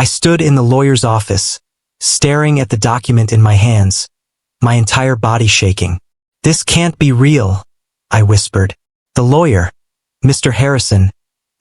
stood in the lawyer's office, staring at the document in my hands, my entire body shaking. "This can't be real," I whispered. The lawyer, Mr. Harrison,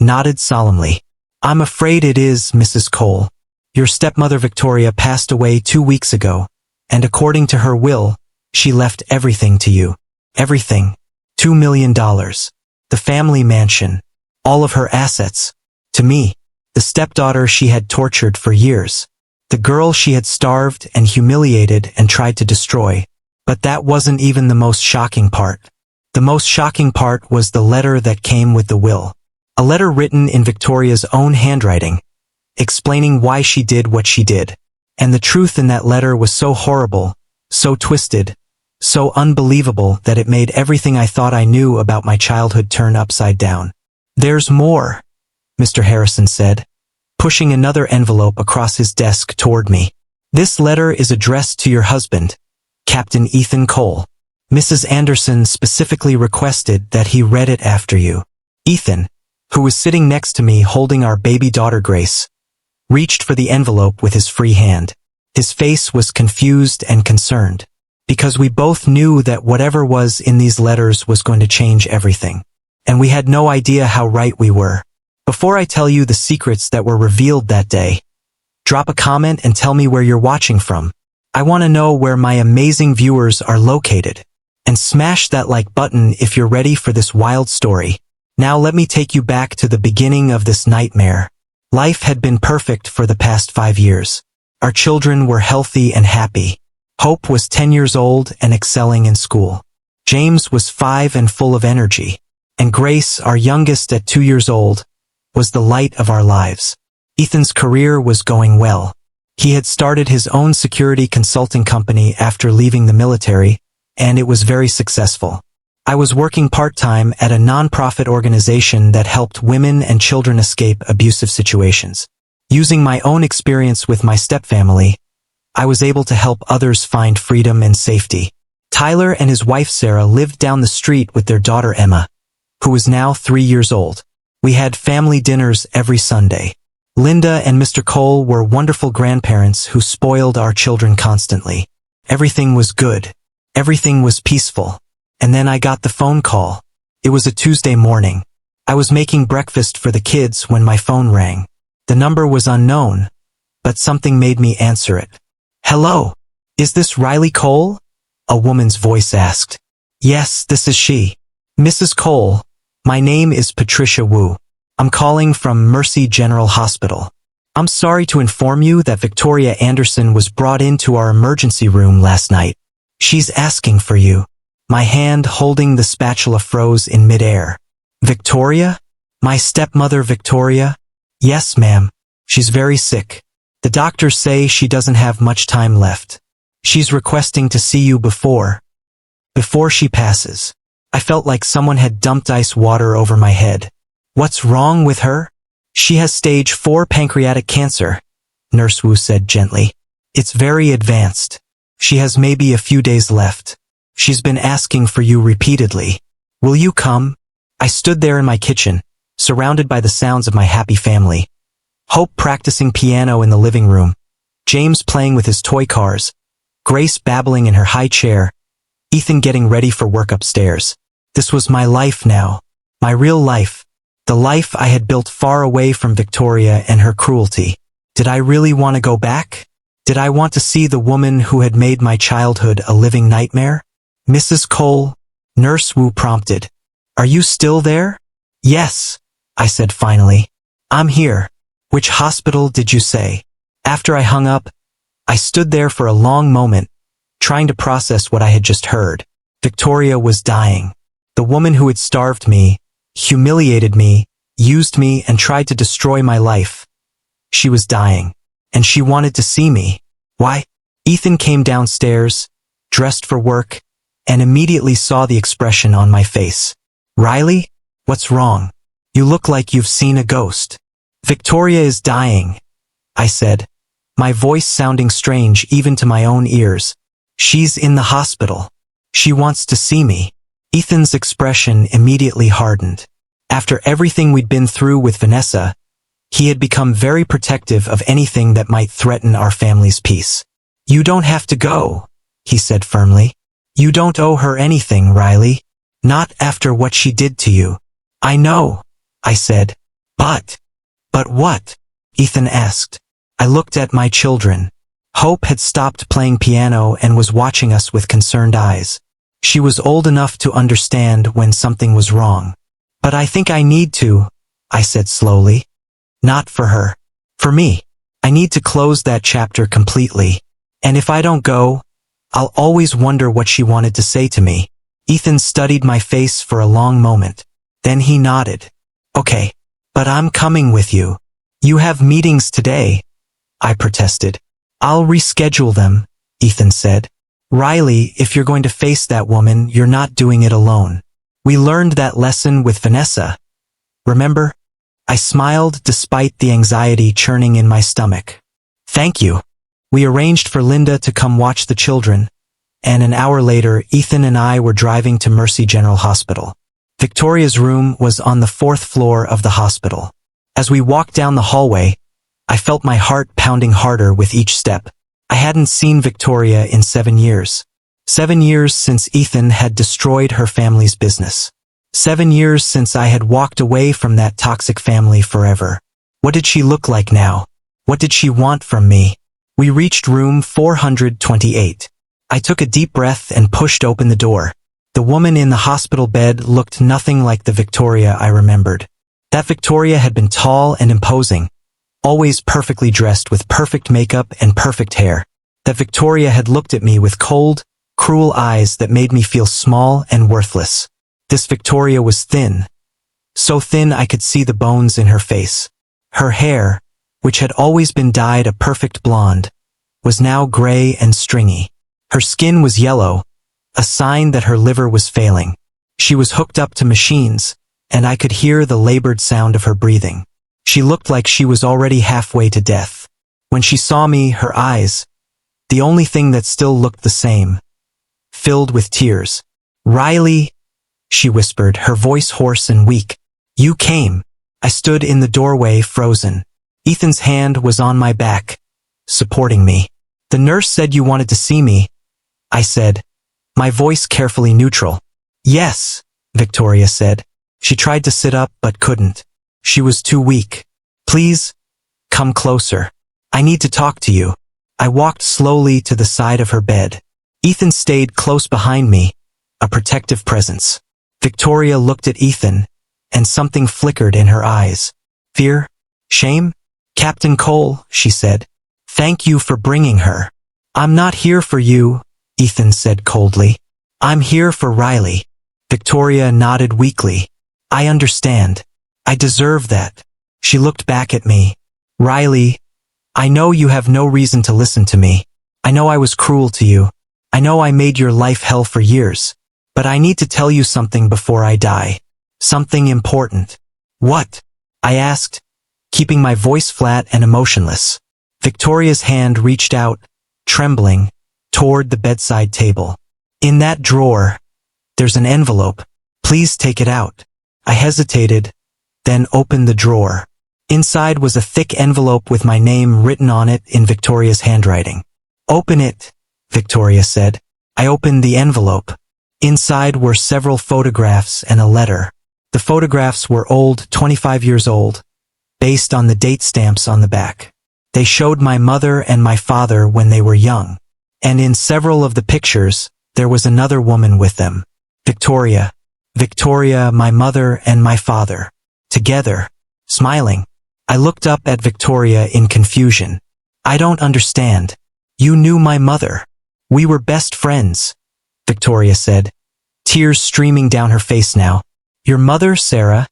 nodded solemnly. "I'm afraid it is, Mrs. Cole. Your stepmother Victoria passed away 2 weeks ago, and according to her will, she left everything to you. Everything. $2 million. The family mansion. All of her assets. To me, the stepdaughter she had tortured for years. The girl she had starved and humiliated and tried to destroy. But that wasn't even the most shocking part. The most shocking part was the letter that came with the will. A letter written in Victoria's own handwriting, explaining why she did what she did. And the truth in that letter was so horrible, so twisted, so unbelievable that it made everything I thought I knew about my childhood turn upside down. "There's more," Mr. Harrison said, pushing another envelope across his desk toward me. "This letter is addressed to your husband, Captain Ethan Cole. Mrs. Anderson specifically requested that he read it after you." Ethan, who was sitting next to me holding our baby daughter Grace, reached for the envelope with his free hand. His face was confused and concerned, because we both knew that whatever was in these letters was going to change everything. And we had no idea how right we were. Before I tell you the secrets that were revealed that day, drop a comment and tell me where you're watching from. I want to know where my amazing viewers are located. And smash that like button if you're ready for this wild story. Now let me take you back to the beginning of this nightmare. Life had been perfect for the past 5 years. Our children were healthy and happy. Hope was 10 years old and excelling in school. James was 5 and full of energy. And Grace, our youngest at 2 years old, was the light of our lives. Ethan's career was going well. He had started his own security consulting company after leaving the military, and it was very successful. I was working part-time at a non-profit organization that helped women and children escape abusive situations. Using my own experience with my stepfamily, I was able to help others find freedom and safety. Tyler and his wife Sarah lived down the street with their daughter Emma, who was now 3 years old. We had family dinners every Sunday. Linda and Mr. Cole were wonderful grandparents who spoiled our children constantly. Everything was good. Everything was peaceful. And then I got the phone call. It was a Tuesday morning. I was making breakfast for the kids when my phone rang. The number was unknown, but something made me answer it. "Hello, is this Riley Cole?" a woman's voice asked. "Yes, this is she. Mrs. Cole, my name is Patricia Wu. I'm calling from Mercy General Hospital. I'm sorry to inform you that Victoria Anderson was brought into our emergency room last night. She's asking for you." My hand holding the spatula froze in midair. "Victoria? My stepmother Victoria?" "Yes, ma'am. She's very sick. The doctors say she doesn't have much time left. She's requesting to see you before she passes." I felt like someone had dumped ice water over my head. "What's wrong with her?" "She has stage 4 pancreatic cancer," Nurse Wu said gently. "It's very advanced. She has maybe a few days left. She's been asking for you repeatedly. Will you come?" I stood there in my kitchen, surrounded by the sounds of my happy family. Hope practicing piano in the living room, James playing with his toy cars, Grace babbling in her high chair, Ethan getting ready for work upstairs. This was my life now, my real life, the life I had built far away from Victoria and her cruelty. Did I really want to go back? Did I want to see the woman who had made my childhood a living nightmare? "Mrs. Cole," Nurse Wu prompted. "Are you still there?" "Yes," I said finally. "I'm here. Which hospital did you say?" After I hung up, I stood there for a long moment, trying to process what I had just heard. Victoria was dying. The woman who had starved me, humiliated me, used me, and tried to destroy my life. She was dying, and she wanted to see me. Why? Ethan came downstairs, dressed for work, and immediately saw the expression on my face. "Riley, what's wrong? You look like you've seen a ghost." "Victoria is dying," I said, my voice sounding strange even to my own ears. "She's in the hospital. She wants to see me." Ethan's expression immediately hardened. After everything we'd been through with Vanessa, He had become very protective of anything that might threaten our family's peace. "You don't have to go," he said firmly. "You don't owe her anything, Riley. Not after what she did to you." "I know," I said. But what?" Ethan asked. I looked at my children. Hope had stopped playing piano and was watching us with concerned eyes. She was old enough to understand when something was wrong. "But I think I need to," I said slowly. "Not for her. For me. I need to close that chapter completely. And if I don't go, I'll always wonder what she wanted to say to me." Ethan studied my face for a long moment. Then he nodded. "Okay, but I'm coming with you." "You have meetings today," I protested. "I'll reschedule them," Ethan said. "Riley, if you're going to face that woman, you're not doing it alone. We learned that lesson with Vanessa. Remember?" I smiled despite the anxiety churning in my stomach. "Thank you." We arranged for Linda to come watch the children, and an hour later, Ethan and I were driving to Mercy General Hospital. Victoria's room was on the 4th floor of the hospital. As we walked down the hallway, I felt my heart pounding harder with each step. I hadn't seen Victoria in 7 years. 7 years since Ethan had destroyed her family's business. 7 years since I had walked away from that toxic family forever. What did she look like now? What did she want from me? We reached room 428. I took a deep breath and pushed open the door. The woman in the hospital bed looked nothing like the Victoria I remembered. That Victoria had been tall and imposing, always perfectly dressed with perfect makeup and perfect hair. That Victoria had looked at me with cold, cruel eyes that made me feel small and worthless. This Victoria was thin. So thin I could see the bones in her face. Her hair, which had always been dyed a perfect blonde, was now gray and stringy. Her skin was yellow, a sign that her liver was failing. She was hooked up to machines, and I could hear the labored sound of her breathing. She looked like she was already halfway to death. When she saw me, her eyes, the only thing that still looked the same, filled with tears. "Riley," she whispered, her voice hoarse and weak. "You came." I stood in the doorway, frozen. Ethan's hand was on my back, supporting me. "The nurse said you wanted to see me," I said, my voice carefully neutral. "Yes," Victoria said. She tried to sit up but couldn't. She was too weak. "Please, come closer. I need to talk to you." I walked slowly to the side of her bed. Ethan stayed close behind me, a protective presence. Victoria looked at Ethan, and something flickered in her eyes. "Fear? Shame?" "Captain Cole," she said. "Thank you for bringing her." "I'm not here for you," Ethan said coldly. "I'm here for Riley." Victoria nodded weakly. "I understand. I deserve that." She looked back at me. "Riley, I know you have no reason to listen to me. I know I was cruel to you. I know I made your life hell for years. But I need to tell you something before I die. Something important." "What?" I asked, keeping my voice flat and emotionless. Victoria's hand reached out, trembling, toward the bedside table. "In that drawer, there's an envelope. Please take it out." I hesitated, then opened the drawer. Inside was a thick envelope with my name written on it in Victoria's handwriting. "Open it," Victoria said. I opened the envelope. Inside were several photographs and a letter. The photographs were old, 25 years old, based on the date stamps on the back. They showed my mother and my father when they were young. And in several of the pictures, there was another woman with them. Victoria. Victoria, my mother and my father. Together. Smiling. I looked up at Victoria in confusion. "I don't understand. You knew my mother. We were best friends," Victoria said, tears streaming down her face now. "Your mother, Sarah,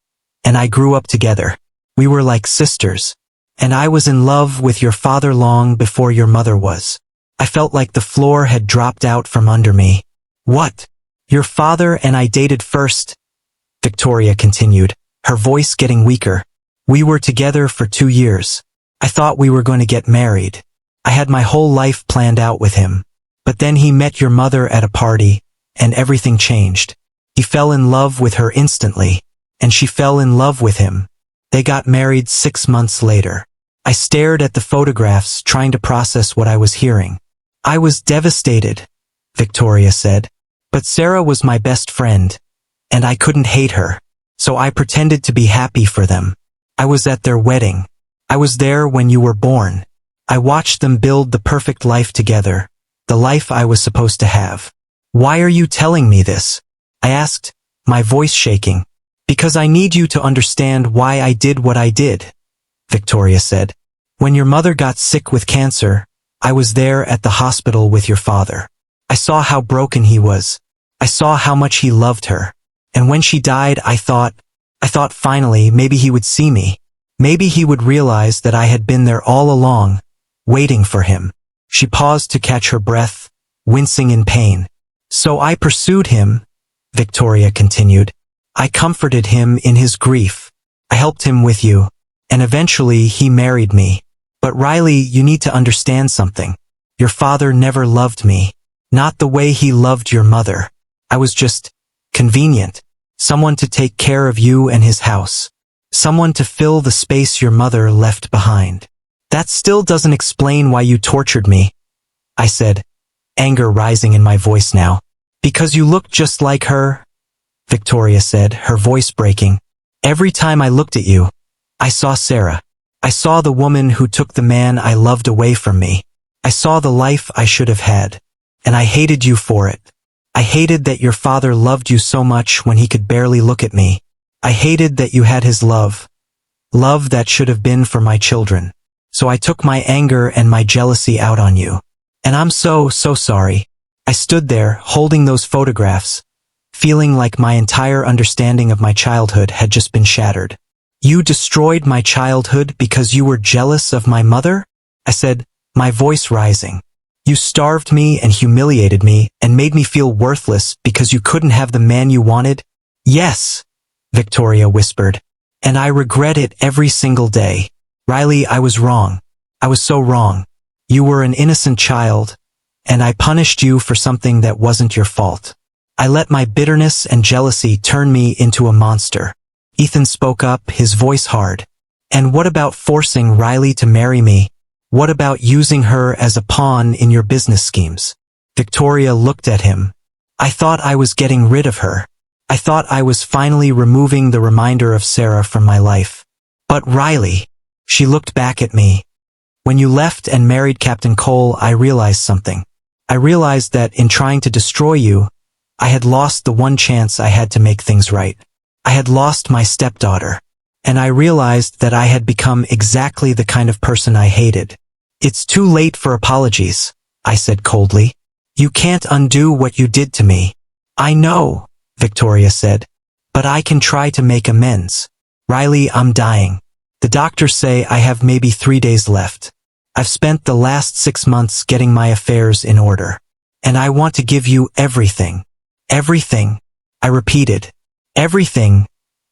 and I grew up together. We were like sisters. And I was in love with your father long before your mother was." I felt like the floor had dropped out from under me. "What? Your father and I dated first," Victoria continued, her voice getting weaker. "We were together for 2 years. I thought we were going to get married. I had my whole life planned out with him. But then he met your mother at a party, and everything changed. He fell in love with her instantly, and she fell in love with him. They got married 6 months later. I stared at the photographs, trying to process what I was hearing. I was devastated, Victoria said. But Sarah was my best friend, and I couldn't hate her. So I pretended to be happy for them. I was at their wedding. I was there when you were born. I watched them build the perfect life together, the life I was supposed to have. Why are you telling me this? I asked, my voice shaking. Because I need you to understand why I did what I did, Victoria said. When your mother got sick with cancer, I was there at the hospital with your father. I saw how broken he was. I saw how much he loved her. And when she died, I thought finally maybe he would see me. Maybe he would realize that I had been there all along, waiting for him. She paused to catch her breath, wincing in pain. So I pursued him, Victoria continued. I comforted him in his grief. I helped him with you. And eventually he married me. But Riley, you need to understand something. Your father never loved me. Not the way he loved your mother. I was just convenient. Someone to take care of you and his house. Someone to fill the space your mother left behind. That still doesn't explain why you tortured me, I said, anger rising in my voice now. Because you look just like her, Victoria said, her voice breaking. Every time I looked at you, I saw Sarah. I saw the woman who took the man I loved away from me. I saw the life I should have had. And I hated you for it. I hated that your father loved you so much when he could barely look at me. I hated that you had his love. Love that should have been for my children. So I took my anger and my jealousy out on you. And I'm so sorry. I stood there, holding those photographs, feeling like my entire understanding of my childhood had just been shattered. You destroyed my childhood because you were jealous of my mother? I said, my voice rising. You starved me and humiliated me and made me feel worthless because you couldn't have the man you wanted? Yes, Victoria whispered. And I regret it every single day. Riley, I was wrong. I was so wrong. You were an innocent child, and I punished you for something that wasn't your fault. I let my bitterness and jealousy turn me into a monster. Ethan spoke up, his voice hard. And what about forcing Riley to marry me? What about using her as a pawn in your business schemes? Victoria looked at him. I thought I was getting rid of her. I thought I was finally removing the reminder of Sarah from my life. But Riley, she looked back at me. When you left and married Captain Cole, I realized something. I realized that in trying to destroy you, I had lost the one chance I had to make things right. I had lost my stepdaughter. And I realized that I had become exactly the kind of person I hated. It's too late for apologies, I said coldly. You can't undo what you did to me. I know, Victoria said, but I can try to make amends. Riley, I'm dying. The doctors say I have maybe 3 days left. I've spent the last 6 months getting my affairs in order. And I want to give you everything. Everything, I repeated. Everything,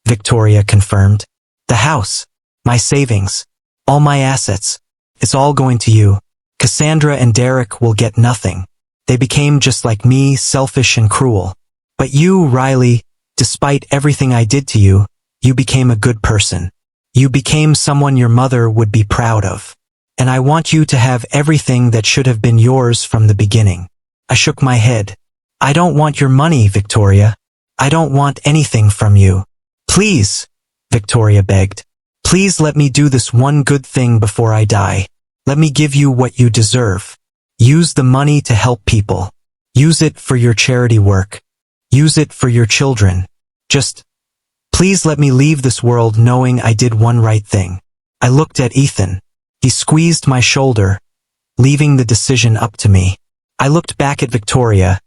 Victoria confirmed. The house, my savings, all my assets. It's all going to you. Cassandra and Derek will get nothing. They became just like me, selfish and cruel. But you, Riley, despite everything I did to you, you became a good person. You became someone your mother would be proud of. And I want you to have everything that should have been yours from the beginning. I shook my head. I don't want your money, Victoria. I don't want anything from you. Please, Victoria begged. Please let me do this one good thing before I die. Let me give you what you deserve. Use the money to help people. Use it for your charity work. Use it for your children. Just, please let me leave this world knowing I did one right thing. I looked at Ethan. He squeezed my shoulder, leaving the decision up to me. I looked back at Victoria,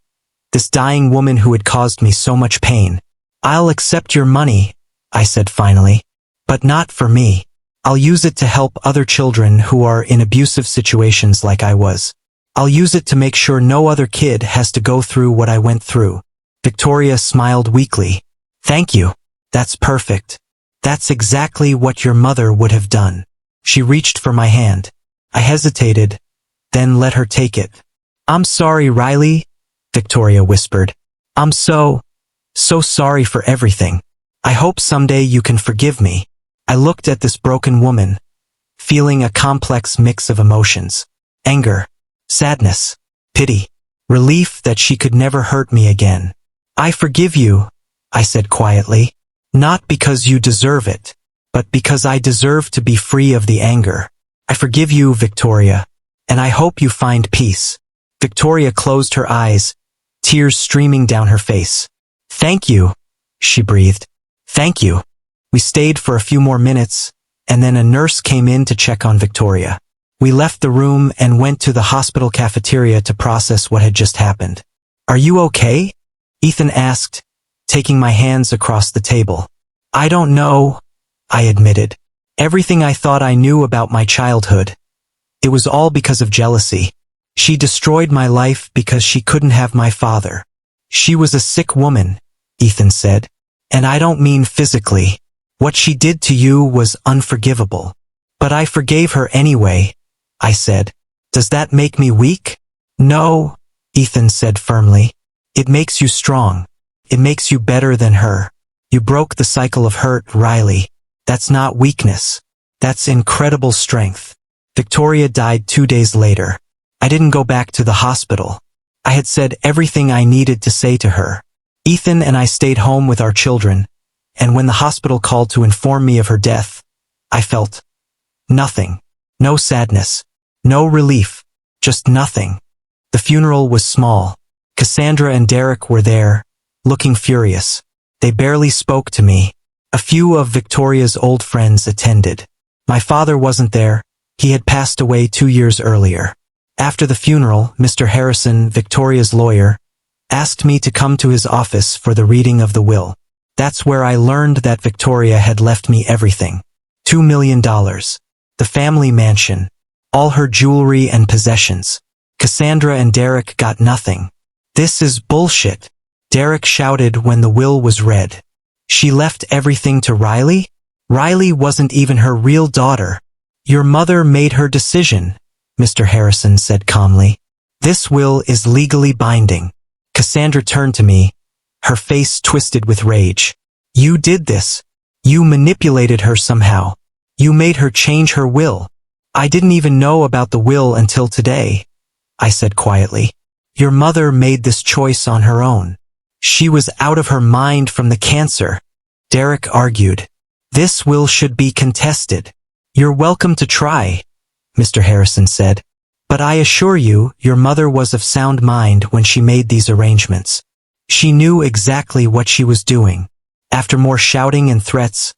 this dying woman who had caused me so much pain. I'll accept your money, I said finally, but not for me. I'll use it to help other children who are in abusive situations like I was. I'll use it to make sure no other kid has to go through what I went through. Victoria smiled weakly. Thank you. That's perfect. That's exactly what your mother would have done. She reached for my hand. I hesitated, then let her take it. I'm sorry, Riley, Victoria whispered. I'm so sorry for everything. I hope someday you can forgive me. I looked at this broken woman, feeling a complex mix of emotions. Anger, sadness, pity, relief that she could never hurt me again. I forgive you, I said quietly, not because you deserve it, but because I deserve to be free of the anger. I forgive you, Victoria, and I hope you find peace. Victoria closed her eyes, tears streaming down her face. Thank you, she breathed. Thank you. We stayed for a few more minutes, and then a nurse came in to check on Victoria. We left the room and went to the hospital cafeteria to process what had just happened. Are you okay? Ethan asked, taking my hands across the table. I don't know, I admitted. Everything I thought I knew about my childhood. It was all because of jealousy. She destroyed my life because she couldn't have my father. She was a sick woman, Ethan said. And I don't mean physically. What she did to you was unforgivable. But I forgave her anyway, I said. Does that make me weak? No, Ethan said firmly. It makes you strong. It makes you better than her. You broke the cycle of hurt, Riley. That's not weakness. That's incredible strength. Victoria died 2 days later. I didn't go back to the hospital. I had said everything I needed to say to her. Ethan and I stayed home with our children, and when the hospital called to inform me of her death, I felt nothing. No sadness. No relief. Just nothing. The funeral was small. Cassandra and Derek were there, looking furious. They barely spoke to me. A few of Victoria's old friends attended. My father wasn't there. He had passed away 2 years earlier. After the funeral, Mr. Harrison, Victoria's lawyer, asked me to come to his office for the reading of the will. That's where I learned that Victoria had left me everything. $2 million. The family mansion. All her jewelry and possessions. Cassandra and Derek got nothing. This is bullshit, Derek shouted when the will was read. She left everything to Riley? Riley wasn't even her real daughter. Your mother made her decision, Mr. Harrison said calmly. This will is legally binding. Cassandra turned to me, her face twisted with rage. You did this. You manipulated her somehow. You made her change her will. I didn't even know about the will until today, I said quietly. Your mother made this choice on her own. She was out of her mind from the cancer, Derek argued. This will should be contested. You're welcome to try, Mr. Harrison said. But I assure you, your mother was of sound mind when she made these arrangements. She knew exactly what she was doing. After more shouting and threats,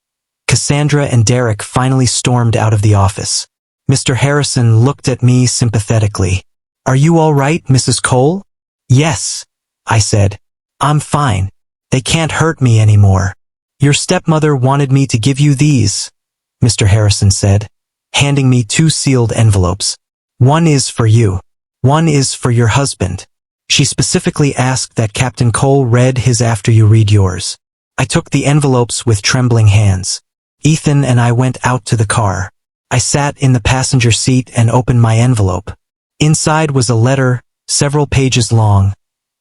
Cassandra and Derek finally stormed out of the office. Mr. Harrison looked at me sympathetically. Are you all right, Mrs. Cole? Yes, I said. I'm fine. They can't hurt me anymore. Your stepmother wanted me to give you these, Mr. Harrison said, handing me 2 sealed envelopes. One is for you. One is for your husband. She specifically asked that Captain Cole read his after you read yours. I took the envelopes with trembling hands. Ethan and I went out to the car. I sat in the passenger seat and opened my envelope. Inside was a letter, several pages long,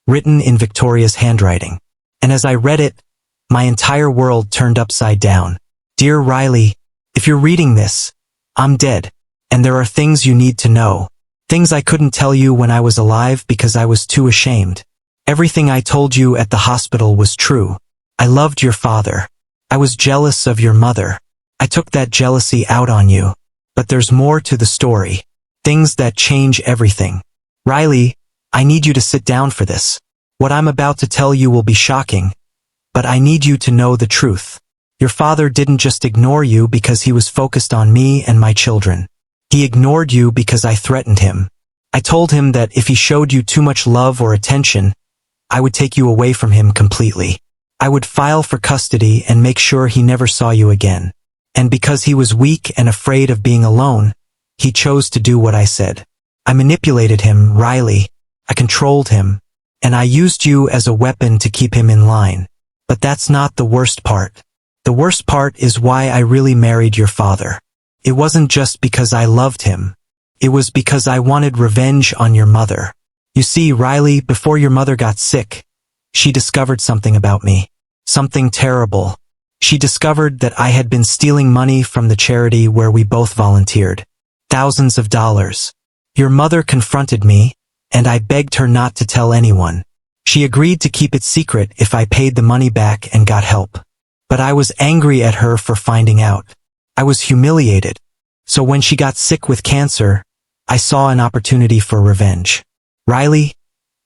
written in Victoria's handwriting. And as I read it, my entire world turned upside down. Dear Riley, if you're reading this, I'm dead. And there are things you need to know. Things I couldn't tell you when I was alive because I was too ashamed. Everything I told you at the hospital was true. I loved your father. I was jealous of your mother. I took that jealousy out on you. But there's more to the story. Things that change everything. Riley, I need you to sit down for this. What I'm about to tell you will be shocking. But I need you to know the truth. Your father didn't just ignore you because he was focused on me and my children. He ignored you because I threatened him. I told him that if he showed you too much love or attention, I would take you away from him completely. I would file for custody and make sure he never saw you again. And because he was weak and afraid of being alone, he chose to do what I said. I manipulated him, Riley. I controlled him. And I used you as a weapon to keep him in line. But that's not the worst part. The worst part is why I really married your father. It wasn't just because I loved him. It was because I wanted revenge on your mother. You see, Riley, before your mother got sick, she discovered something about me. Something terrible. She discovered that I had been stealing money from the charity where we both volunteered. Thousands of dollars. Your mother confronted me, and I begged her not to tell anyone. She agreed to keep it secret if I paid the money back and got help. But I was angry at her for finding out. I was humiliated. So when she got sick with cancer, I saw an opportunity for revenge. Riley,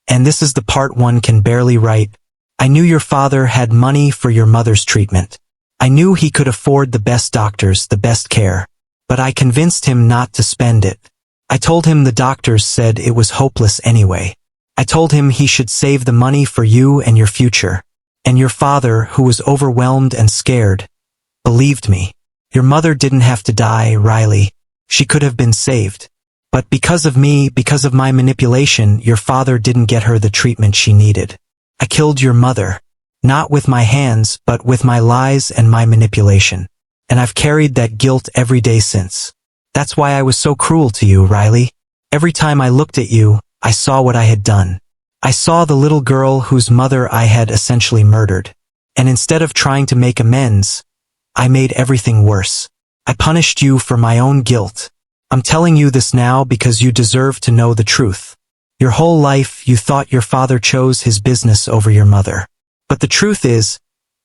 and this is the part one can barely write, I knew your father had money for your mother's treatment. I knew he could afford the best doctors, the best care. But I convinced him not to spend it. I told him the doctors said it was hopeless anyway. I told him he should save the money for you and your future. And your father, who was overwhelmed and scared, believed me. Your mother didn't have to die, Riley. She could have been saved. But because of me, because of my manipulation, your father didn't get her the treatment she needed. I killed your mother. Not with my hands, but with my lies and my manipulation. And I've carried that guilt every day since. That's why I was so cruel to you, Riley. Every time I looked at you, I saw what I had done. I saw the little girl whose mother I had essentially murdered. And instead of trying to make amends, I made everything worse. I punished you for my own guilt. I'm telling you this now because you deserve to know the truth. Your whole life you thought your father chose his business over your mother. But the truth is,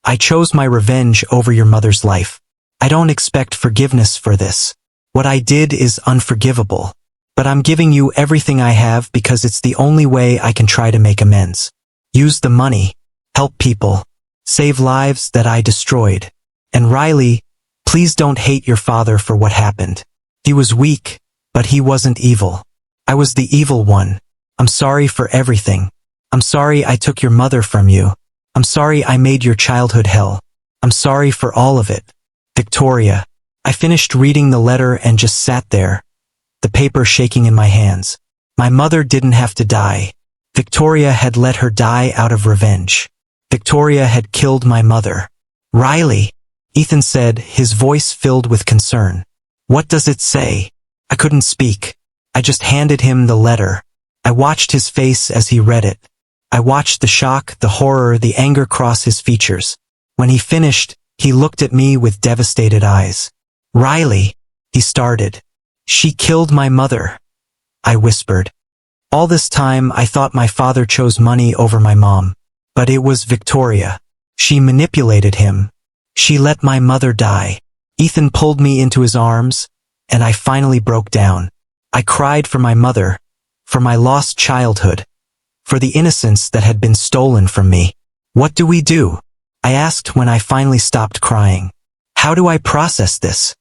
I chose my revenge over your mother's life. I don't expect forgiveness for this. What I did is unforgivable. But I'm giving you everything I have because it's the only way I can try to make amends. Use the money. Help people. Save lives that I destroyed. And Riley, please don't hate your father for what happened. He was weak, but he wasn't evil. I was the evil one. I'm sorry for everything. I'm sorry I took your mother from you. I'm sorry I made your childhood hell. I'm sorry for all of it. Victoria. I finished reading the letter and just sat there, the paper shaking in my hands. My mother didn't have to die. Victoria had let her die out of revenge. Victoria had killed my mother. Riley, Ethan said, his voice filled with concern. What does it say? I couldn't speak. I just handed him the letter. I watched his face as he read it. I watched the shock, the horror, the anger cross his features. When he finished, he looked at me with devastated eyes. Riley, he started. She killed my mother, I whispered. All this time I thought my father chose money over my mom. But it was Victoria. She manipulated him. She let my mother die. Ethan pulled me into his arms, and I finally broke down. I cried for my mother, for my lost childhood, for the innocence that had been stolen from me. What do we do? I asked when I finally stopped crying. How do I process this?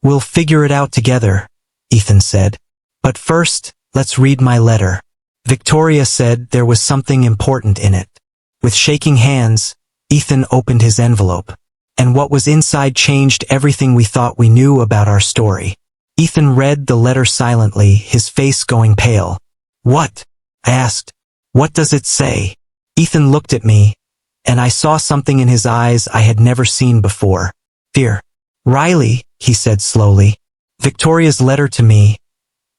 We'll figure it out together, Ethan said. But first, let's read my letter. Victoria said there was something important in it. With shaking hands, Ethan opened his envelope. And what was inside changed everything we thought we knew about our story. Ethan read the letter silently, his face going pale. What? I asked. What does it say? Ethan looked at me, and I saw something in his eyes I had never seen before. Fear. Riley, he said slowly. Victoria's letter to me.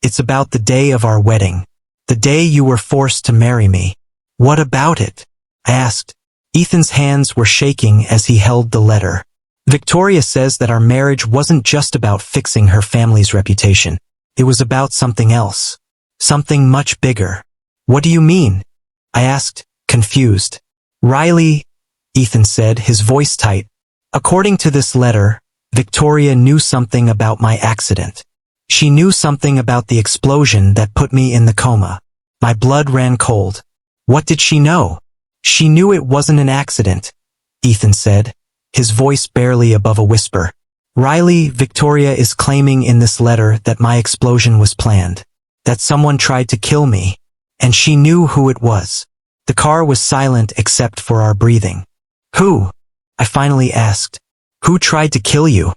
It's about the day of our wedding. The day you were forced to marry me. What about it? I asked. Ethan's hands were shaking as he held the letter. Victoria says that our marriage wasn't just about fixing her family's reputation. It was about something else. Something much bigger. What do you mean? I asked, confused. Riley, Ethan said, his voice tight. According to this letter, Victoria knew something about my accident. She knew something about the explosion that put me in the coma. My blood ran cold. What did she know? She knew it wasn't an accident, Ethan said, his voice barely above a whisper. Riley, Victoria is claiming in this letter that my explosion was planned, that someone tried to kill me, and she knew who it was. The car was silent except for our breathing. Who? I finally asked. Who tried to kill you?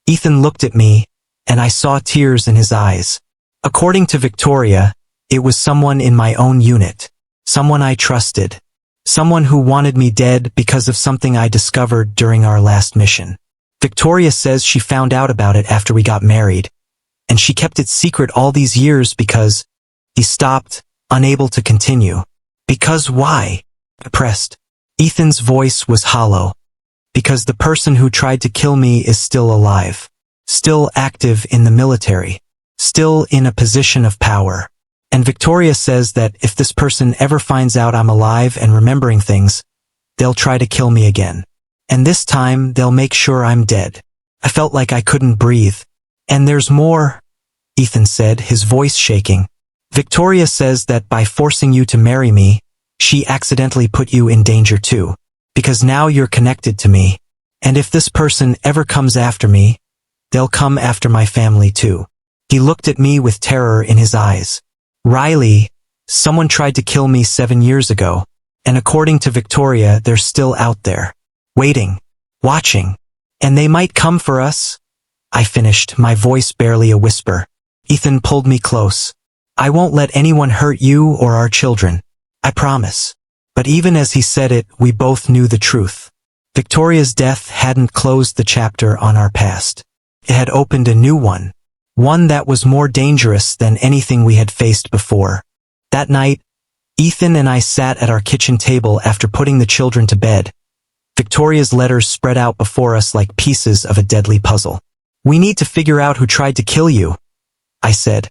Ethan looked at me, and I saw tears in his eyes. According to Victoria, it was someone in my own unit, someone I trusted. Someone who wanted me dead because of something I discovered during our last mission. Victoria says she found out about it after we got married, and she kept it secret all these years because he stopped, unable to continue. Because why? I pressed. Ethan's voice was hollow. because the person who tried to kill me is still alive, still active in the military, still in a position of power. And Victoria says that if this person ever finds out I'm alive and remembering things, they'll try to kill me again. And this time, they'll make sure I'm dead. I felt like I couldn't breathe. And there's more, Ethan said, his voice shaking. Victoria says that by forcing you to marry me, she accidentally put you in danger too, because now you're connected to me. And if this person ever comes after me, they'll come after my family too. He looked at me with terror in his eyes. Riley, someone tried to kill me 7 years ago, and according to Victoria, they're still out there, waiting, watching, and they might come for us. I finished, my voice barely a whisper. Ethan pulled me close. I won't let anyone hurt you or our children. I promise. But even as he said it, we both knew the truth. Victoria's death hadn't closed the chapter on our past. It had opened a new one. One that was more dangerous than anything we had faced before. That night, Ethan and I sat at our kitchen table after putting the children to bed. Victoria's letters spread out before us like pieces of a deadly puzzle. We need to figure out who tried to kill you, I said,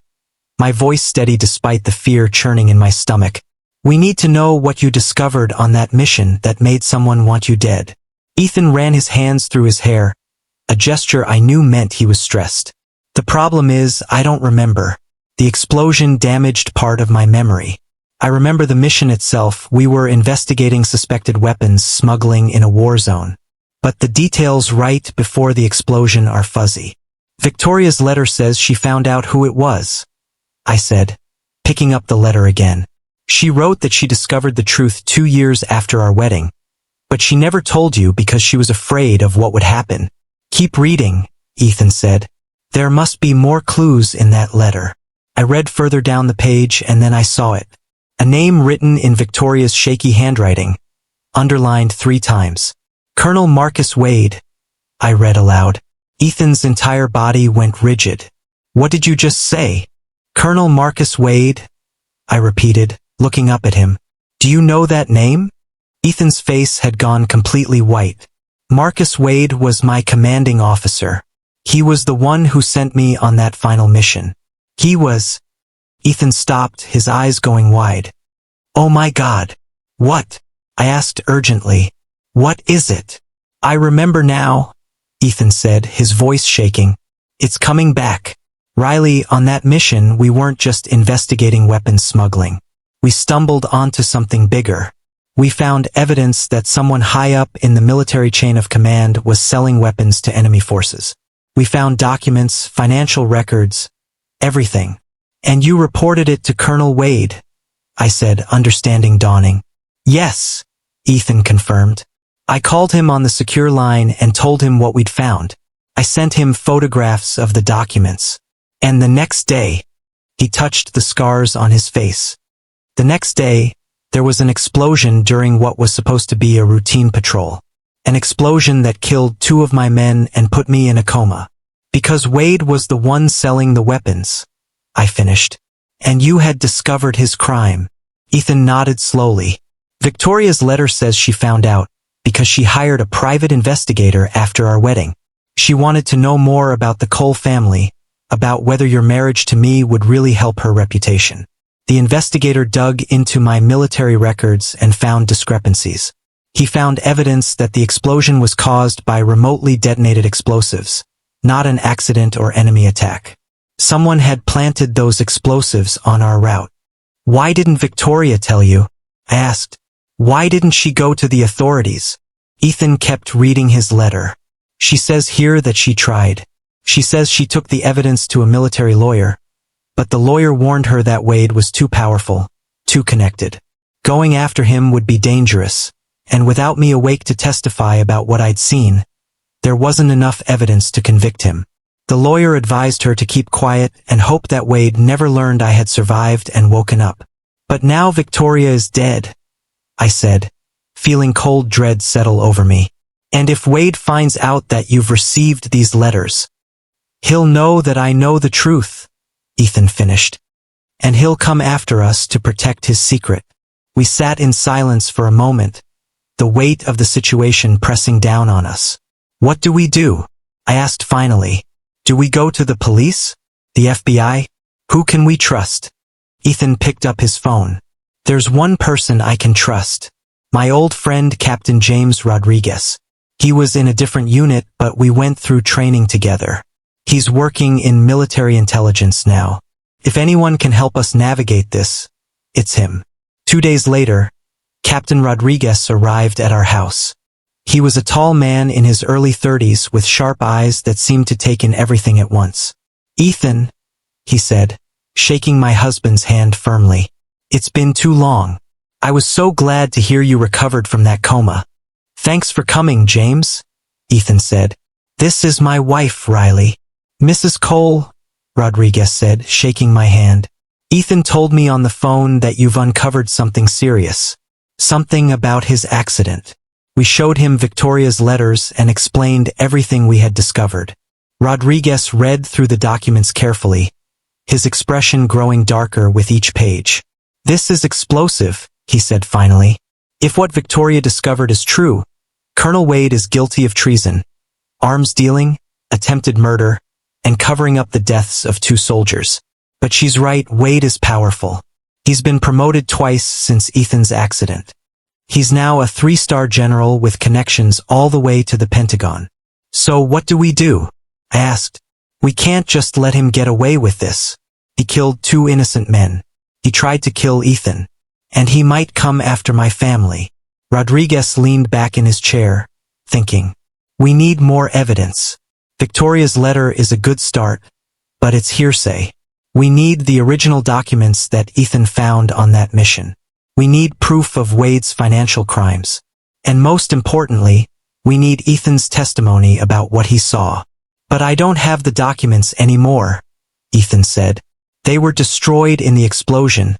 my voice steady despite the fear churning in my stomach. We need to know what you discovered on that mission that made someone want you dead. Ethan ran his hands through his hair, a gesture I knew meant he was stressed. The problem is, I don't remember. The explosion damaged part of my memory. I remember the mission itself. We were investigating suspected weapons smuggling in a war zone. But the details right before the explosion are fuzzy. Victoria's letter says she found out who it was, I said, picking up the letter again. She wrote that she discovered the truth 2 years after our wedding. But she never told you because she was afraid of what would happen. Keep reading, Ethan said. There must be more clues in that letter. I read further down the page and then I saw it. A name written in Victoria's shaky handwriting, underlined 3 times. Colonel Marcus Wade, I read aloud. Ethan's entire body went rigid. What did you just say? Colonel Marcus Wade, I repeated, looking up at him. Do you know that name? Ethan's face had gone completely white. Marcus Wade was my commanding officer. He was the one who sent me on that final mission. He was... Ethan stopped, his eyes going wide. Oh my God. What? I asked urgently. What is it? I remember now, Ethan said, his voice shaking. It's coming back. Riley, on that mission, we weren't just investigating weapons smuggling. We stumbled onto something bigger. We found evidence that someone high up in the military chain of command was selling weapons to enemy forces. We found documents, financial records, everything. And you reported it to Colonel Wade, I said, understanding dawning. Yes, Ethan confirmed. I called him on the secure line and told him what we'd found. I sent him photographs of the documents. And the next day, he touched the scars on his face. The next day, there was an explosion during what was supposed to be a routine patrol. An explosion that killed 2 of my men and put me in a coma. Because Wade was the one selling the weapons, I finished. And you had discovered his crime. Ethan nodded slowly. Victoria's letter says she found out because she hired a private investigator after our wedding. She wanted to know more about the Cole family, about whether your marriage to me would really help her reputation. The investigator dug into my military records and found discrepancies. He found evidence that the explosion was caused by remotely detonated explosives, not an accident or enemy attack. Someone had planted those explosives on our route. Why didn't Victoria tell you? I asked. Why didn't she go to the authorities? Ethan kept reading his letter. She says here that she tried. She says she took the evidence to a military lawyer, but the lawyer warned her that Wade was too powerful, too connected. Going after him would be dangerous, and without me awake to testify about what I'd seen, there wasn't enough evidence to convict him. The lawyer advised her to keep quiet and hope that Wade never learned I had survived and woken up. But now Victoria is dead, I said, feeling cold dread settle over me. And if Wade finds out that you've received these letters, he'll know that I know the truth, Ethan finished. And he'll come after us to protect his secret. We sat in silence for a moment, the weight of the situation pressing down on us. What do we do? I asked finally. Do we go to the police? The FBI? Who can we trust? Ethan picked up his phone. There's one person I can trust. My old friend Captain James Rodriguez. He was in a different unit, but we went through training together. He's working in military intelligence now. If anyone can help us navigate this, it's him. 2 days later, Captain Rodriguez arrived at our house. He was a tall man in his early 30s with sharp eyes that seemed to take in everything at once. Ethan, he said, shaking my husband's hand firmly. It's been too long. I was so glad to hear you recovered from that coma. Thanks for coming, James, Ethan said. This is my wife, Riley. Mrs. Cole, Rodriguez said, shaking my hand. Ethan told me on the phone that you've uncovered something serious. Something about his accident. We showed him Victoria's letters and explained everything we had discovered. Rodriguez read through the documents carefully, his expression growing darker with each page. This is explosive, he said finally. If what Victoria discovered is true, Colonel Wade is guilty of treason, arms dealing, attempted murder, and covering up the deaths of 2 soldiers. But she's right, Wade is powerful. He's been promoted twice since Ethan's accident. He's now a 3-star general with connections all the way to the Pentagon. So what do we do? I asked. We can't just let him get away with this. He killed 2 innocent men. He tried to kill Ethan. And he might come after my family. Rodriguez leaned back in his chair, thinking. We need more evidence. Victoria's letter is a good start, but it's hearsay. We need the original documents that Ethan found on that mission. We need proof of Wade's financial crimes. And most importantly, we need Ethan's testimony about what he saw. But I don't have the documents anymore, Ethan said. They were destroyed in the explosion,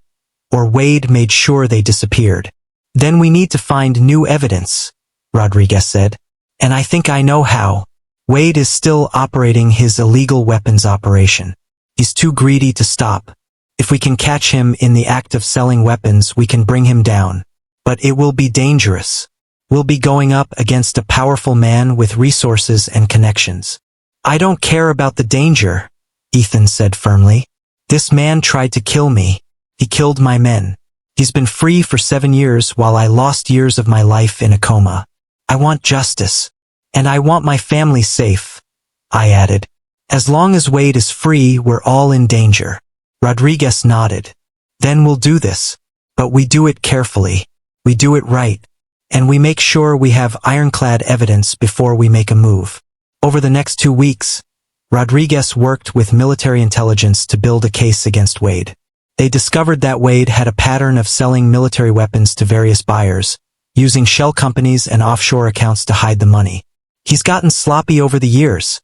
or Wade made sure they disappeared. Then we need to find new evidence, Rodriguez said. And I think I know how. Wade is still operating his illegal weapons operation. He's too greedy to stop. If we can catch him in the act of selling weapons, we can bring him down. But it will be dangerous. We'll be going up against a powerful man with resources and connections. I don't care about the danger, Ethan said firmly. This man tried to kill me. He killed my men. He's been free for 7 years while I lost years of my life in a coma. I want justice. And I want my family safe, I added. As long as Wade is free, we're all in danger. Rodriguez nodded. Then we'll do this. But we do it carefully. We do it right. And we make sure we have ironclad evidence before we make a move. Over the next 2 weeks, Rodriguez worked with military intelligence to build a case against Wade. They discovered that Wade had a pattern of selling military weapons to various buyers, using shell companies and offshore accounts to hide the money. He's gotten sloppy over the years,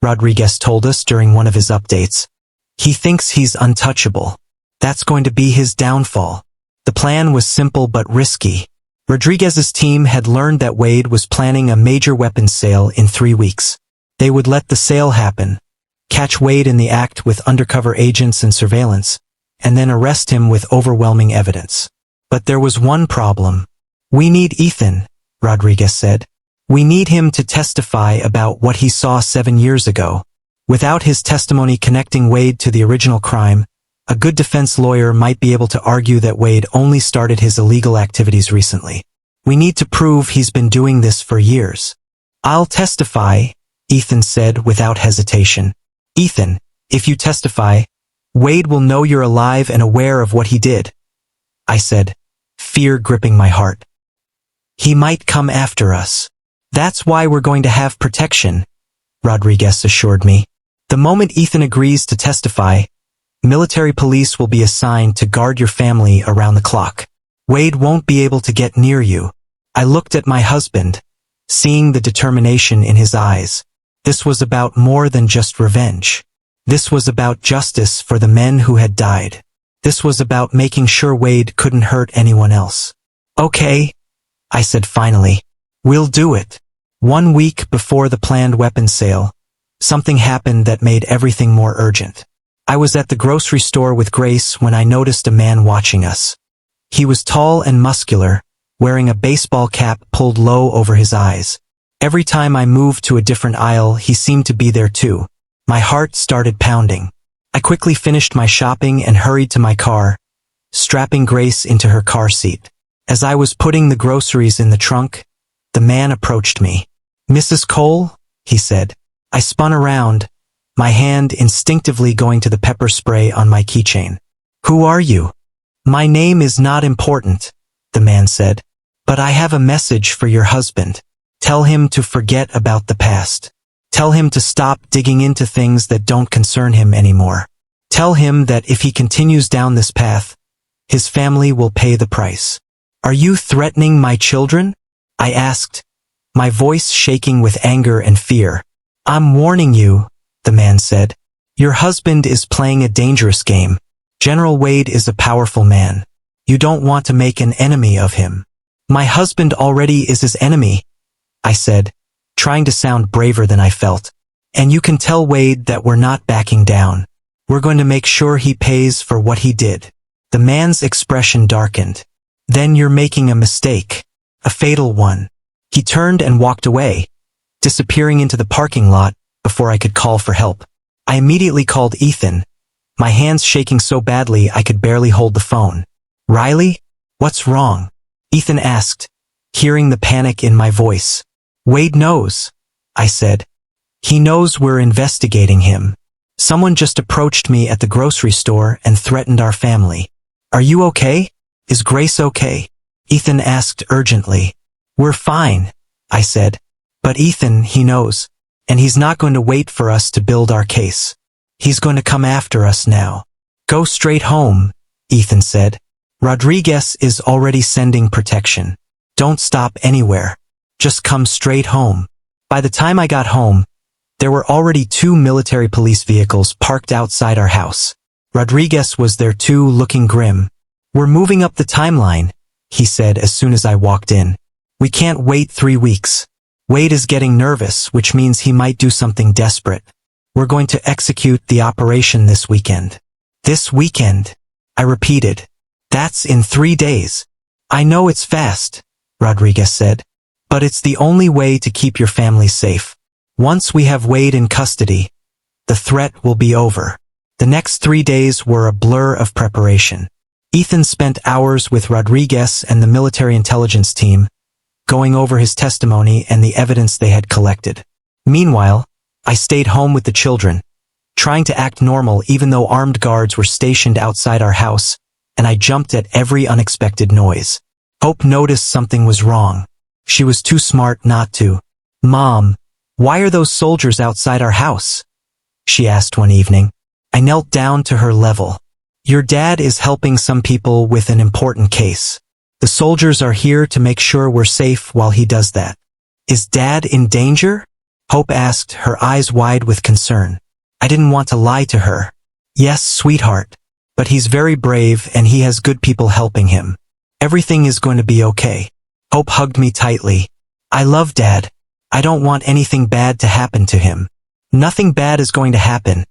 Rodriguez told us during one of his updates. He thinks he's untouchable. That's going to be his downfall. The plan was simple but risky. Rodriguez's team had learned that Wade was planning a major weapons sale in 3 weeks. They would let the sale happen, catch Wade in the act with undercover agents and surveillance, and then arrest him with overwhelming evidence. But there was one problem. We need Ethan, Rodriguez said. We need him to testify about what he saw 7 years ago. Without his testimony connecting Wade to the original crime, a good defense lawyer might be able to argue that Wade only started his illegal activities recently. We need to prove he's been doing this for years. I'll testify, Ethan said without hesitation. Ethan, if you testify, Wade will know you're alive and aware of what he did, I said, fear gripping my heart. He might come after us. That's why we're going to have protection, Rodriguez assured me. The moment Ethan agrees to testify, military police will be assigned to guard your family around the clock. Wade won't be able to get near you. I looked at my husband, seeing the determination in his eyes. This was about more than just revenge. This was about justice for the men who had died. This was about making sure Wade couldn't hurt anyone else. Okay, I said finally. We'll do it. 1 week before the planned weapons sale, something happened that made everything more urgent. I was at the grocery store with Grace when I noticed a man watching us. He was tall and muscular, wearing a baseball cap pulled low over his eyes. Every time I moved to a different aisle, he seemed to be there too. My heart started pounding. I quickly finished my shopping and hurried to my car, strapping Grace into her car seat. As I was putting the groceries in the trunk, the man approached me. "Mrs. Cole?" he said. I spun around, my hand instinctively going to the pepper spray on my keychain. "Who are you?" "My name is not important," the man said. "But I have a message for your husband. Tell him to forget about the past. Tell him to stop digging into things that don't concern him anymore. Tell him that if he continues down this path, his family will pay the price." "Are you threatening my children?" I asked, my voice shaking with anger and fear. "I'm warning you," the man said. "Your husband is playing a dangerous game. General Wade is a powerful man. You don't want to make an enemy of him." "My husband already is his enemy," I said, trying to sound braver than I felt. "And you can tell Wade that we're not backing down. We're going to make sure he pays for what he did." The man's expression darkened. "Then you're making a mistake. A fatal one." He turned and walked away, disappearing into the parking lot before I could call for help. I immediately called Ethan, my hands shaking so badly I could barely hold the phone. "Riley, what's wrong?" Ethan asked, hearing the panic in my voice. "Wade knows," I said. "He knows we're investigating him. Someone just approached me at the grocery store and threatened our family." "Are you okay? Is Grace okay?" Ethan asked urgently. "We're fine," I said. "But Ethan, he knows, and he's not going to wait for us to build our case. He's going to come after us now." "Go straight home," Ethan said. "Rodriguez is already sending protection. Don't stop anywhere. Just come straight home." By the time I got home, there were already 2 military police vehicles parked outside our house. Rodriguez was there too, looking grim. "We're moving up the timeline," he said as soon as I walked in. "We can't wait 3 weeks. Wade is getting nervous, which means he might do something desperate. We're going to execute the operation this weekend." "This weekend," I repeated. "That's in 3 days." "I know it's fast," Rodriguez said, "but it's the only way to keep your family safe. Once we have Wade in custody, the threat will be over." The next 3 days were a blur of preparation. Ethan spent hours with Rodriguez and the military intelligence team, going over his testimony and the evidence they had collected. Meanwhile, I stayed home with the children, trying to act normal even though armed guards were stationed outside our house, and I jumped at every unexpected noise. Hope noticed something was wrong. She was too smart not to. "Mom, why are those soldiers outside our house?" she asked one evening. I knelt down to her level. "Your dad is helping some people with an important case. The soldiers are here to make sure we're safe while he does that." "Is Dad in danger?" Hope asked, her eyes wide with concern. I didn't want to lie to her. "Yes, sweetheart. But he's very brave and he has good people helping him. Everything is going to be okay." Hope hugged me tightly. "I love Dad. I don't want anything bad to happen to him." "Nothing bad is going to happen,"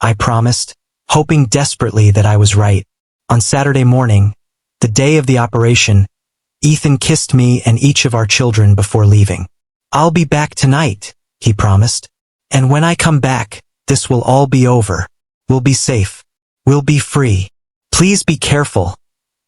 I promised, hoping desperately that I was right. On Saturday morning, the day of the operation, Ethan kissed me and each of our children before leaving. "I'll be back tonight," he promised. "And when I come back, this will all be over. We'll be safe. We'll be free. Please be careful,"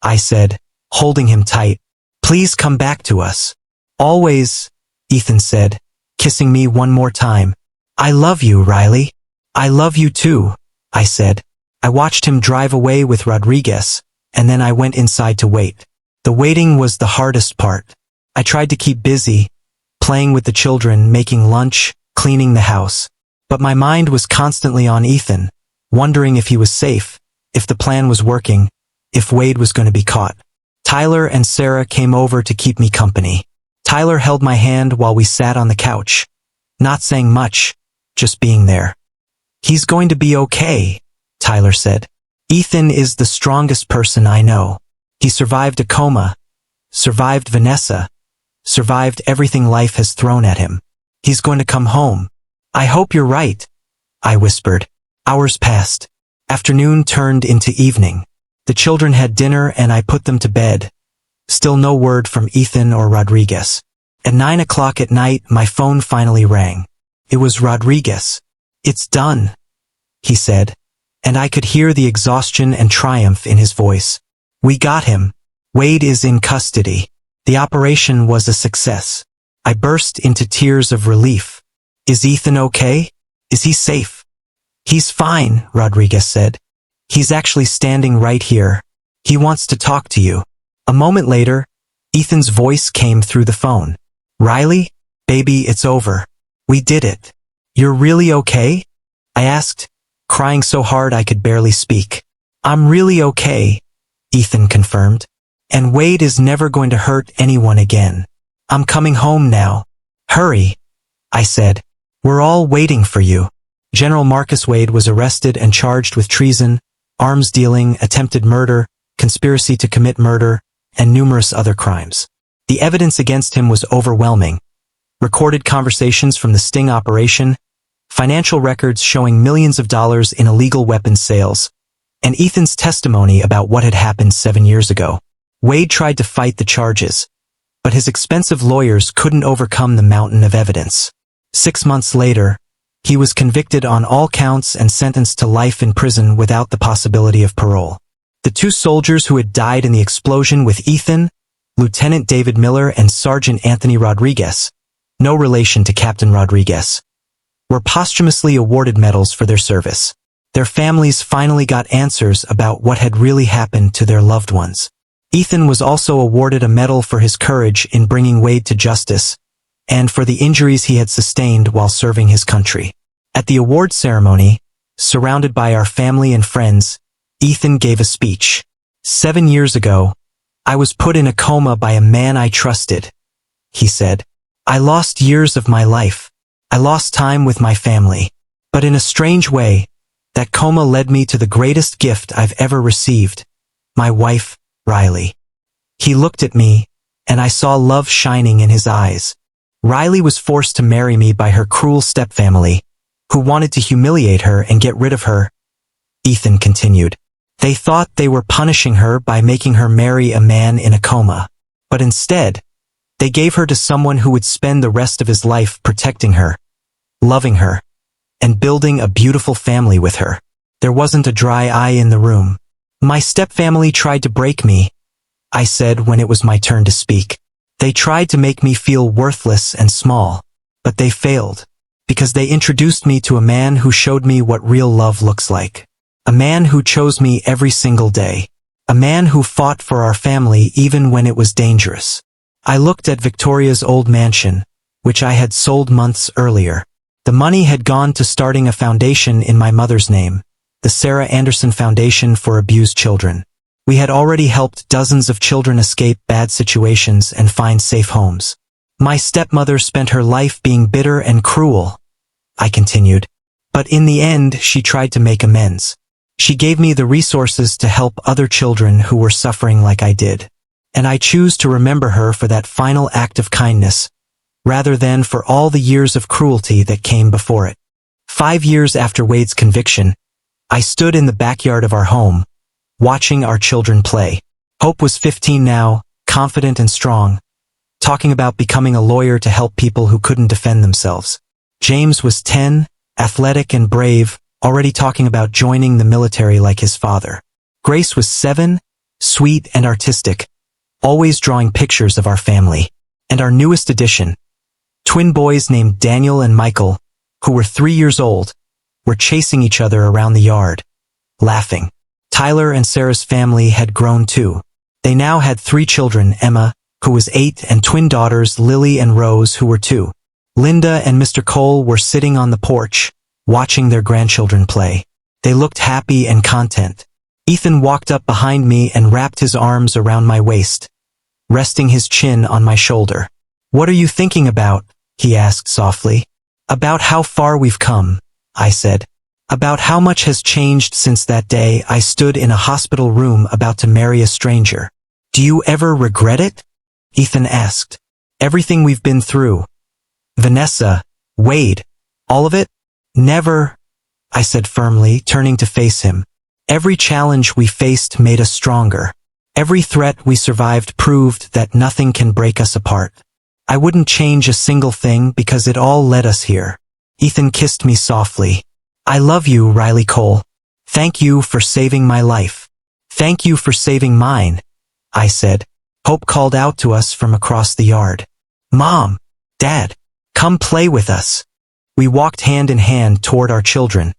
I said, holding him tight. "Please come back to us." "Always," Ethan said, kissing me one more time. "I love you, Riley." "I love you too," I said. I watched him drive away with Rodriguez, and then I went inside to wait. The waiting was the hardest part. I tried to keep busy, playing with the children, making lunch, cleaning the house. But my mind was constantly on Ethan, wondering if he was safe, if the plan was working, if Wade was going to be caught. Tyler and Sarah came over to keep me company. Tyler held my hand while we sat on the couch, not saying much, just being there. "He's going to be okay," Tyler said. "Ethan is the strongest person I know. He survived a coma, survived Vanessa, survived everything life has thrown at him. He's going to come home." "I hope you're right," I whispered. Hours passed. Afternoon turned into evening. The children had dinner and I put them to bed, Still no word from Ethan or Rodriguez. At 9 o'clock at night, my phone finally rang. It was Rodriguez. "It's done," he said, and I could hear the exhaustion and triumph in his voice. "We got him. Wade is in custody. The operation was a success." I burst into tears of relief. "Is Ethan okay? Is he safe?" "He's fine," Rodriguez said. "He's actually standing right here. He wants to talk to you." A moment later, Ethan's voice came through the phone. "Riley, baby, it's over. We did it. You're really okay?" I asked, crying so hard I could barely speak. "I'm really okay," Ethan confirmed. "And Wade is never going to hurt anyone again. I'm coming home now." "Hurry," I said. "We're all waiting for you." General Marcus Wade was arrested and charged with treason, arms dealing, attempted murder, conspiracy to commit murder, and numerous other crimes. The evidence against him was overwhelming. Recorded conversations from the sting operation, financial records showing millions of dollars in illegal weapons sales, and Ethan's testimony about what had happened 7 years ago. Wade tried to fight the charges, but his expensive lawyers couldn't overcome the mountain of evidence. 6 months later, he was convicted on all counts and sentenced to life in prison without the possibility of parole. The 2 soldiers who had died in the explosion with Ethan, Lieutenant David Miller and Sergeant Anthony Rodriguez, no relation to Captain Rodriguez, were posthumously awarded medals for their service. Their families finally got answers about what had really happened to their loved ones. Ethan was also awarded a medal for his courage in bringing Wade to justice, and for the injuries he had sustained while serving his country. At the award ceremony, surrounded by our family and friends, Ethan gave a speech. "7 years ago, I was put in a coma by a man I trusted," he said. "I lost years of my life. I lost time with my family. But in a strange way, that coma led me to the greatest gift I've ever received, my wife, Riley." He looked at me, and I saw love shining in his eyes. Riley was forced to marry me by her cruel stepfamily, who wanted to humiliate her and get rid of her, Ethan continued. They thought they were punishing her by making her marry a man in a coma. But instead, they gave her to someone who would spend the rest of his life protecting her, loving her, and building a beautiful family with her. There wasn't a dry eye in the room. "My stepfamily tried to break me," I said when it was my turn to speak. "They tried to make me feel worthless and small, but they failed, because they introduced me to a man who showed me what real love looks like. A man who chose me every single day. A man who fought for our family even when it was dangerous." I looked at Victoria's old mansion, which I had sold months earlier. The money had gone to starting a foundation in my mother's name, the Sarah Anderson Foundation for Abused Children. We had already helped dozens of children escape bad situations and find safe homes. "My stepmother spent her life being bitter and cruel," I continued. "But in the end, she tried to make amends. She gave me the resources to help other children who were suffering like I did. And I choose to remember her for that final act of kindness, rather than for all the years of cruelty that came before it." 5 years after Wade's conviction, I stood in the backyard of our home, watching our children play. Hope was 15 now, confident and strong, talking about becoming a lawyer to help people who couldn't defend themselves. James was 10, athletic and brave, already talking about joining the military like his father. Grace was 7, sweet and artistic, always drawing pictures of our family. And our newest addition, twin boys named Daniel and Michael, who were 3 years old, were chasing each other around the yard, laughing. Tyler and Sarah's family had grown too. They now had 3 children, Emma, who was 8, and twin daughters Lily and Rose, who were 2. Linda and Mr. Cole were sitting on the porch, watching their grandchildren play. They looked happy and content. Ethan walked up behind me and wrapped his arms around my waist, resting his chin on my shoulder. "What are you thinking about?" he asked softly. "About how far we've come," I said. "About how much has changed since that day I stood in a hospital room about to marry a stranger." "Do you ever regret it?" Ethan asked. "Everything we've been through. Vanessa, Wade, all of it?" "Never," I said firmly, turning to face him. "Every challenge we faced made us stronger. Every threat we survived proved that nothing can break us apart. I wouldn't change a single thing because it all led us here. Ethan kissed me softly. I love you, Riley Cole. Thank you for saving my life. Thank you for saving mine, I said. Hope called out to us from across the yard. Mom, Dad, come play with us. We walked hand in hand toward our children,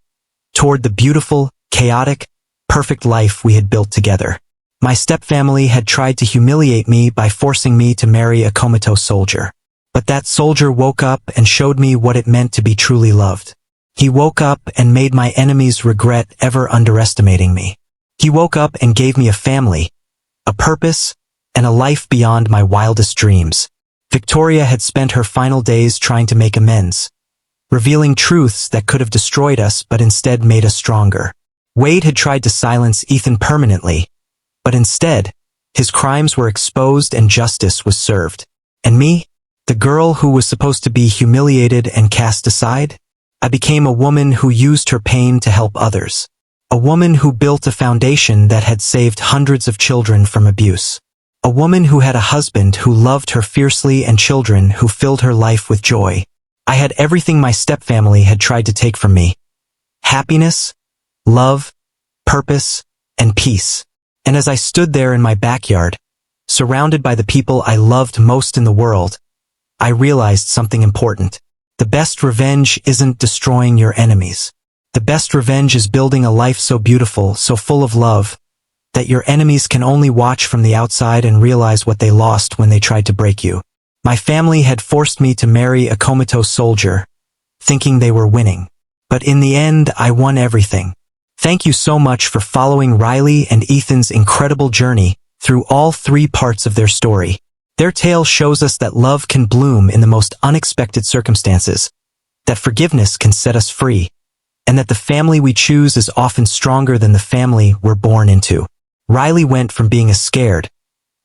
toward the beautiful, chaotic, perfect life we had built together. My stepfamily had tried to humiliate me by forcing me to marry a comatose soldier. But that soldier woke up and showed me what it meant to be truly loved. He woke up and made my enemies regret ever underestimating me. He woke up and gave me a family, a purpose, and a life beyond my wildest dreams. Victoria had spent her final days trying to make amends, revealing truths that could have destroyed us but instead made us stronger. Wade had tried to silence Ethan permanently, but instead, his crimes were exposed and justice was served. And me, the girl who was supposed to be humiliated and cast aside? I became a woman who used her pain to help others. A woman who built a foundation that had saved hundreds of children from abuse. A woman who had a husband who loved her fiercely and children who filled her life with joy. I had everything my stepfamily had tried to take from me. Happiness, love, purpose, and peace. And as I stood there in my backyard, surrounded by the people I loved most in the world, I realized something important. The best revenge isn't destroying your enemies. The best revenge is building a life so beautiful, so full of love, that your enemies can only watch from the outside and realize what they lost when they tried to break you. My family had forced me to marry a comatose soldier, thinking they were winning. But in the end, I won everything. Thank you so much for following Riley and Ethan's incredible journey through all 3 parts of their story. Their tale shows us that love can bloom in the most unexpected circumstances, that forgiveness can set us free, and that the family we choose is often stronger than the family we're born into. Riley went from being a scared,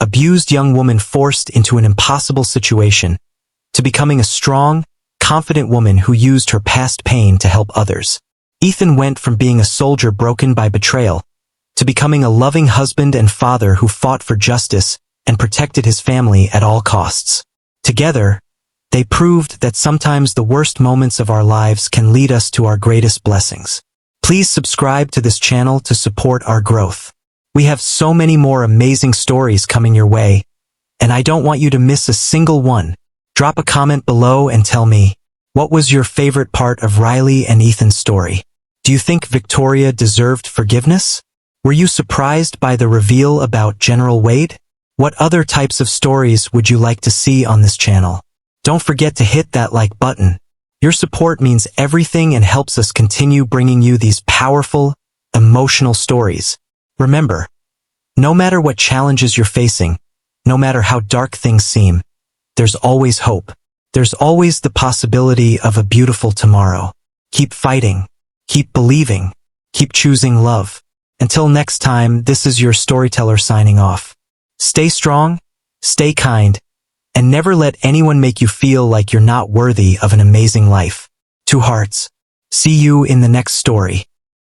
abused young woman forced into an impossible situation to becoming a strong, confident woman who used her past pain to help others. Ethan went from being a soldier broken by betrayal to becoming a loving husband and father who fought for justice and protected his family at all costs. Together, they proved that sometimes the worst moments of our lives can lead us to our greatest blessings. Please subscribe to this channel to support our growth. We have so many more amazing stories coming your way, and I don't want you to miss a single one. Drop a comment below and tell me, what was your favorite part of Riley and Ethan's story? Do you think Victoria deserved forgiveness? Were you surprised by the reveal about General Wade? What other types of stories would you like to see on this channel? Don't forget to hit that like button. Your support means everything and helps us continue bringing you these powerful, emotional stories. Remember, no matter what challenges you're facing, no matter how dark things seem, there's always hope. There's always the possibility of a beautiful tomorrow. Keep fighting, keep believing, keep choosing love. Until next time, this is your storyteller signing off. Stay strong, stay kind, and never let anyone make you feel like you're not worthy of an amazing life. 2 hearts. See you in the next story.